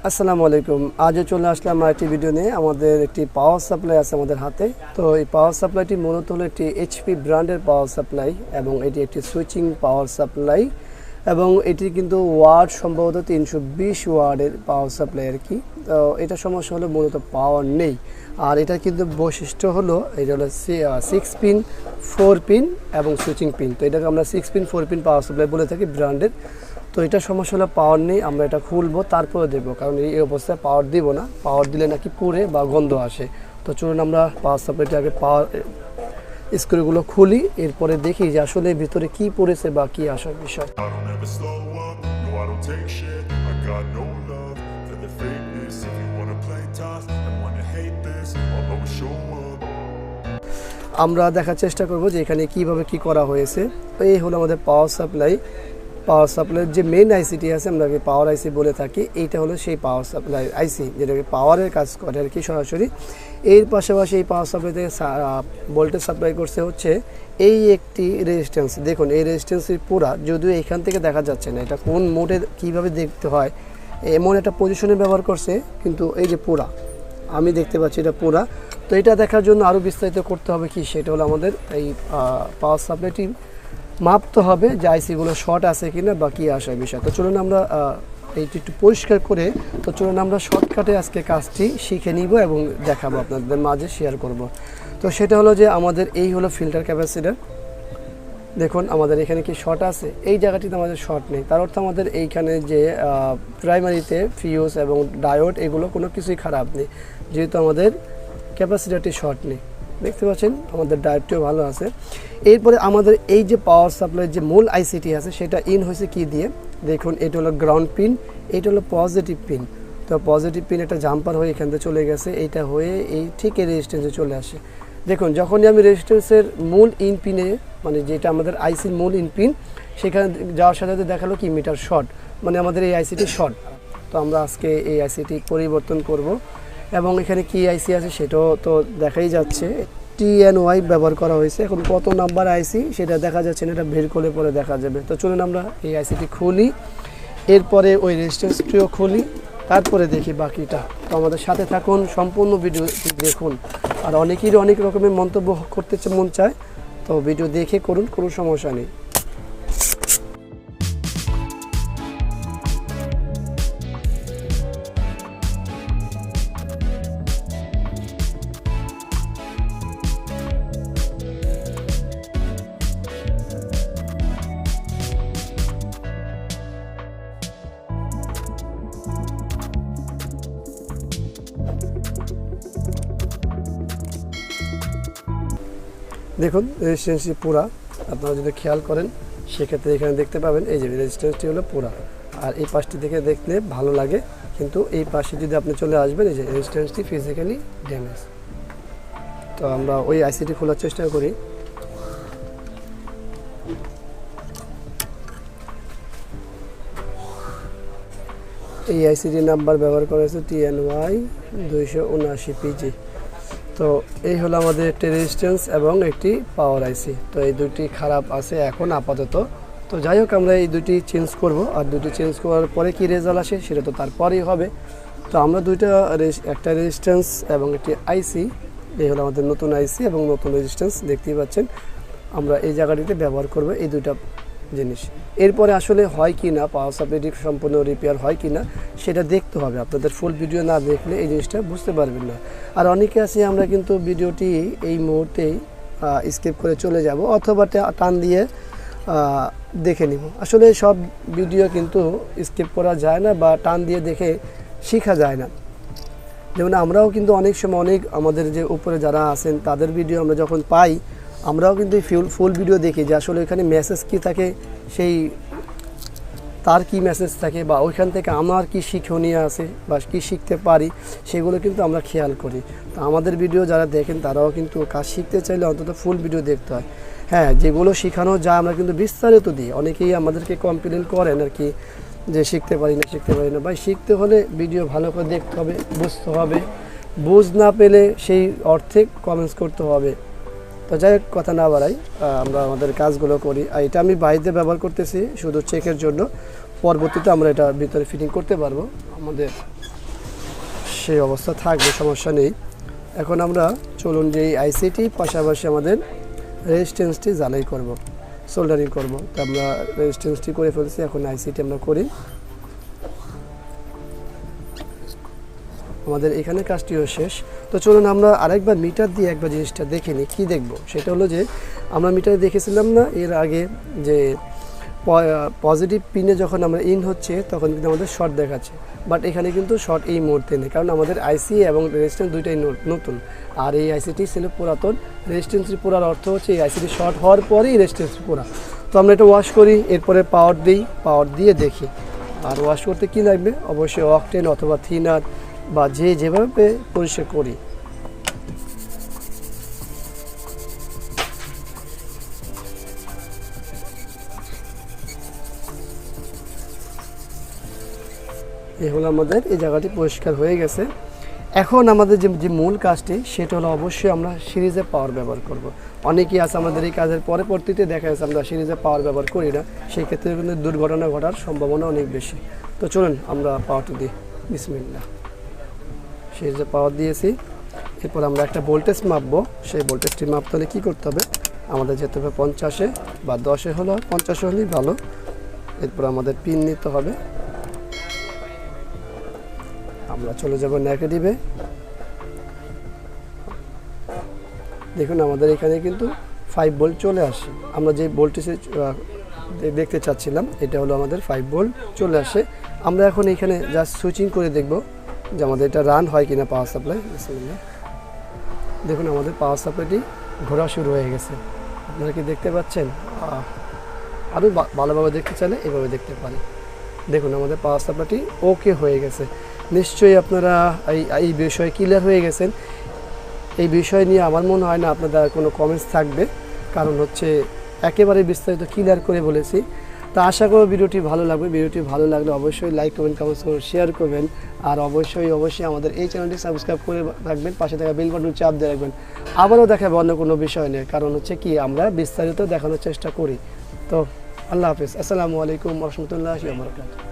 আসসালামু আলাইকুম। আজও চলে আসলাম আরেকটি ভিডিও নিয়ে। আমাদের একটি পাওয়ার সাপ্লাই আছে আমাদের হাতে। তো এই পাওয়ার সাপ্লাইটি মূলত হলো একটি এইচপি ব্র্যান্ডের পাওয়ার সাপ্লাই এবং এটি একটি সুইচিং পাওয়ার সাপ্লাই এবং এটি কিন্তু ওয়াট সম্ভবত 320 ওয়াটের পাওয়ার সাপ্লাই আর কি। তো এটা সমস্যা হলো মূলত পাওয়ার নেই। আর এটা কিন্তু বৈশিষ্ট্য হলো এটা হলো 6 পিন 4 পিন এবং সুইচিং পিন। তো এটাকে আমরা 6 পিন 4 পিন পাওয়ার সাপ্লাই বলে থাকি ব্র্যান্ডের। তো এটা সমস্যা হলো পাওয়ার নেই, আমরা এটা খুলবো তারপরে দেবো, কারণ এই অবস্থায় পাওয়ার দিব না, পাওয়ার দিলে নাকি পুড়ে বা গন্ধ আসে। তো চলুন আমরা পাওয়ার সাপ্লাইটি আগে পাওয়ার স্ক্রুগুলো খুলি, এরপরে দেখি যে আসলে ভিতরে কি পড়েছে বা কি আসার বিষয়। আমরা দেখার চেষ্টা করব যে এখানে কিভাবে কি করা হয়েছে। তো এই হলো আমাদের পাওয়ার সাপ্লাই। পাওয়ার সাপ্লাইয়ের যে মেন আইসিটি আছে, আমরা পাওয়ার আইসি বলে থাকি, এইটা হলো সেই পাওয়ার সাপ্লাই আইসি যেটাকে পাওয়ারের কাজ করে আর কি সরাসরি। এর পাশাপাশি এই পাওয়ার সাপ্লাই থেকে ভোল্টেজ সাপ্লাই করছে হচ্ছে এই একটি রেজিস্ট্যান্স। দেখুন এই রেজিস্ট্যান্সের পুরা, যদিও এখান থেকে দেখা যাচ্ছে না এটা কোন মোডে কীভাবে দেখতে হয়, এমন একটা পজিশনে ব্যবহার করছে, কিন্তু এই যে পুরা আমি দেখতে পাচ্ছি এটা পুরা। তো এটা দেখার জন্য আরও বিস্তারিত করতে হবে কি, সেটা হলো আমাদের এই পাওয়ার সাপ্লাইটি মাপতে হবে যে আইসিগুলো শর্ট আছে কিনা বা কী আসার বিষয়। তো চলুন আমরা এইটি একটু পরিষ্কার করে, তো চলুন আমরা শর্টকাটে আজকে কাজটি শিখে নিব এবং দেখাবো আপনাদের মাঝে শেয়ার করব। তো সেটা হলো যে আমাদের এই হলো ফিল্টার ক্যাপাসিটার। দেখুন আমাদের এখানে কি শর্ট আছে, এই জায়গাটিতে আমাদের শর্ট নেই, তার অর্থ আমাদের এইখানে যে প্রাইমারিতে ফিউজ এবং ডায়োড এগুলো কোনো কিছুই খারাপ নেই, যেহেতু আমাদের ক্যাপাসিটারটি শর্ট নেই। দেখতে পাচ্ছেন আমাদের ডায়োডটিও ভালো আছে। এরপরে আমাদের এই যে পাওয়ার সাপ্লাইয়ের যে মূল আইসিটি আছে সেটা ইন হয়েছে কি দিয়ে, দেখুন এটা হলো গ্রাউন্ড পিন, এটা হলো পজিটিভ পিন। তো পজিটিভ পিন একটা জাম্পার হয়ে এখান থেকে চলে গেছে, এইটা হয়ে এই ঠিক এই রেজিস্ট্যান্সে চলে আসে। দেখুন যখনই আমি রেজিস্ট্যান্সের মূল ইন পিনে, মানে যেটা আমাদের আইসির মূল ইন পিন, সেখানে যাওয়ার সাথে সাথে দেখালো কি মিটার শর্ট, মানে আমাদের এই আইসিটি শর্ট। তো আমরা আজকে এই আইসিটি পরিবর্তন করব এবং এখানে কি আইসি আছে সেটাও তো দেখাই যাচ্ছে। TNY ব্যবহার করা হয়েছে, এখন কত নাম্বার আইসি সেটা দেখা যাচ্ছে না, এটা বের করলে পরে দেখা যাবে। তো চলুন আমরা এই আইসিটি খুলি, এরপরে ওই রেজিস্ট্যান্সটিও খুলি, তারপরে দেখি বাকিটা। তো আমাদের সাথে থাকুন, সম্পূর্ণ ভিডিও দেখুন। আর অনেকেরই অনেক রকমের মন্তব্য করতে মন চায়, তো ভিডিও দেখে করুন, কোনো সমস্যা নেই। দেখুন রেজিস্ট্যান্সটি পুরা, আপনারা যদি খেয়াল করেন সেক্ষেত্রে এখানে দেখতে পাবেন এই যে রেজিস্ট্যান্সটি হলো পুরা। আর এই পাশটি থেকে দেখলে ভালো লাগে, কিন্তু এই পাশে যদি আপনি চলে আসবেন এই যে রেজিস্ট্যান্সটি ফিজিক্যালি ড্যামেজ। তো আমরা ওই আইসিটি খোলার চেষ্টা করি। এই আইসিটি নাম্বার ব্যবহার করা হয়েছে TNY 279PG। তো এই হলো আমাদের একটি রেজিস্ট্যান্স এবং একটি পাওয়ার আইসি। তো এই দুটি খারাপ আছে এখন আপাতত। তো যাই হোক আমরা এই দুটি চেঞ্জ করব, আর দুটি চেঞ্জ করার পরে কি রেজাল্ট আসে সেটা তো তারপরেই হবে। তো আমরা একটা রেজিস্ট্যান্স এবং একটি আইসি, এই হলো আমাদের নতুন আইসি এবং নতুন রেজিস্ট্যান্স, দেখতেই পাচ্ছেন। আমরা এই জায়গাটিতে ব্যবহার করব এই দুইটা জিনিস। এরপরে আসলে হয় কি না, পাওয়ার সাপ্লাইটি সম্পূর্ণ রিপেয়ার হয় কি না সেটা দেখতে হবে। আপনাদের ফুল ভিডিও না দেখলে এই জিনিসটা বুঝতে পারবেন না। আর অনেকে আছে আমরা কিন্তু ভিডিওটি এই মুহূর্তেই স্কিপ করে চলে যাব অথবা টান দিয়ে দেখে নিব। আসলে সব ভিডিও কিন্তু স্কিপ করা যায় না বা টান দিয়ে দেখে শেখা যায় না। যেমন আমরাও কিন্তু অনেক সময় আমাদের যে উপরে যারা আছেন তাদের ভিডিও আমরা যখন পাই, আমরাও কিন্তু ফুল ভিডিও দেখি যে আসলে এখানে মেসেজ কী থাকে, সেই তার কি মেসেজ থাকে বা ওইখান থেকে আমার কি শিক্ষণীয় আছে বা কী শিখতে পারি সেগুলো কিন্তু আমরা খেয়াল করি। তো আমাদের ভিডিও যারা দেখেন তারাও কিন্তু কাজ শিখতে চাইলে অন্তত ফুল ভিডিও দেখতে হয়। হ্যাঁ, যেগুলো শেখানো যায় আমরা কিন্তু বিস্তারিত দিই। অনেকেই আমাদেরকে কমপ্লেন করেন আর কি যে শিখতে পারি না। ভাই শিখতে হলে ভিডিও ভালো করে দেখতে হবে, বুঝতে হবে, বুঝ না পেলে সেই অর্থে কমেন্টস করতে হবে। তো যাই হোক কথা না বাড়াই, আমরা আমাদের কাজগুলো করি। আর এটা আমি বাইরে ব্যবহার করতেছি শুধু চেকের জন্য, পরবর্তীতে আমরা এটা ভিতরে ফিটিং করতে পারবো। আমাদের সেই অবস্থা থাকবে, সমস্যা নেই। এখন আমরা চলুন যে এই আইসিটি পাশাপাশি আমাদের রেজিস্ট্যান্সটি জ্বালাই করব, সোল্ডারিং করব। তো আমরা রেজিস্ট্যান্সটি করে ফেলছি, এখন আইসিটি আমরা করি। আমাদের এখানে কাজটিও শেষ। তো চলুন আমরা আরেকবার মিটার দিয়ে একবার জিনিসটা দেখে নিই। কী দেখব সেটা হলো যে আমরা মিটারে দেখেছিলাম না এর আগে যে পজিটিভ পিনে যখন আমরা ইন হচ্ছে তখন কিন্তু আমাদের শর্ট দেখাচ্ছে, বাট এখানে কিন্তু শর্ট এই মুহূর্তে নেই, কারণ আমাদের আইসি এবং রেজিস্ট্যান্স দুইটাই নতুন। আর এই আইসিটি ছিল পুরাতন। রেজিস্ট্যান্সটি পোড়ার অর্থ হচ্ছে এই আইসিটি শর্ট হওয়ার পরেই রেজিস্ট্যান্সটি পোড়া। তো আমরা এটা ওয়াশ করি, এরপরে পাওয়ার দিই, পাওয়ার দিয়ে দেখি। আর ওয়াশ করতে কী লাগবে, অবশ্যই অকটেন অথবা থিনার বা যেভাবে পরিষ্কার করি। এই হলো আমাদের এই জায়গাটি পরিষ্কার হয়ে গেছে। এখন আমাদের যে মূল কাজটি সেটা হলো অবশ্যই আমরা সিরিজে পাওয়ার ব্যবহার করব। অনেকেই আছে আমাদের এই কাজের পরবর্তীতে দেখা যাচ্ছে আমরা সিরিজে পাওয়ার ব্যবহার করি না, সেই ক্ষেত্রে কিন্তু দুর্ঘটনা ঘটার সম্ভাবনা অনেক বেশি। তো চলুন আমরা পাওয়ারটি দিই। বিসমিল্লাহ। সিরিজে পাওয়ার দিয়েছি, এরপর আমরা একটা ভোল্টেজ মাপবো। সেই ভোল্টেজটি মাপতে হলে কী করতে হবে, আমাদের যেতে হবে 50-এ বা 10-এ হলো, 50 হলেই ভালো। এরপর আমাদের পিন নিতে হবে, আমরা চলে যাব নেগেটিভে। দেখুন আমাদের এখানে কিন্তু 5 ভোল্ট চলে আসে। আমরা যে ভোল্টেজে দেখতে চাচ্ছিলাম এটা হলো আমাদের 5 ভোল্ট চলে আসে। আমরা এখন এখানে জাস্ট সুইচিং করে দেখব যে আমাদের এটা রান হয় কিনা পাওয়ার সাপ্লাই। দেখুন আমাদের পাওয়ার সাপ্লাইটি ঘোরা শুরু হয়ে গেছে, আপনারা কি দেখতে পাচ্ছেন? আরও ভালোভাবে দেখতে চাইলে এভাবে দেখতে পারি। দেখুন আমাদের পাওয়ার সাপ্লাইটি ওকে হয়ে গেছে। নিশ্চয়ই আপনারা এই বিষয়ে ক্লিয়ার হয়ে গেছেন। এই বিষয় নিয়ে আমার মনে হয় না আপনাদের কোনো কমেন্টস থাকবে, কারণ হচ্ছে একেবারে বিস্তারিত ক্লিয়ার করে বলেছি। তা আশা করব ভিডিওটি ভালো লাগবে। ভিডিওটি ভালো লাগলে অবশ্যই লাইক করবেন, কমেন্টস করবেন, শেয়ার করবেন। আর অবশ্যই আমাদের এই চ্যানেলটি সাবস্ক্রাইব করে রাখবেন, পাশে থাকা বেল বাটন চাপ দিয়ে রাখবেন। আবারও দেখাবো অন্য কোনো বিষয় নিয়ে, কারণ হচ্ছে কি আমরা বিস্তারিত দেখানোর চেষ্টা করি। তো আল্লাহ হাফিজ, আসসালামু আলাইকুম ওয়া রাহমাতুল্লাহি ওয়া বারাকাতুহু।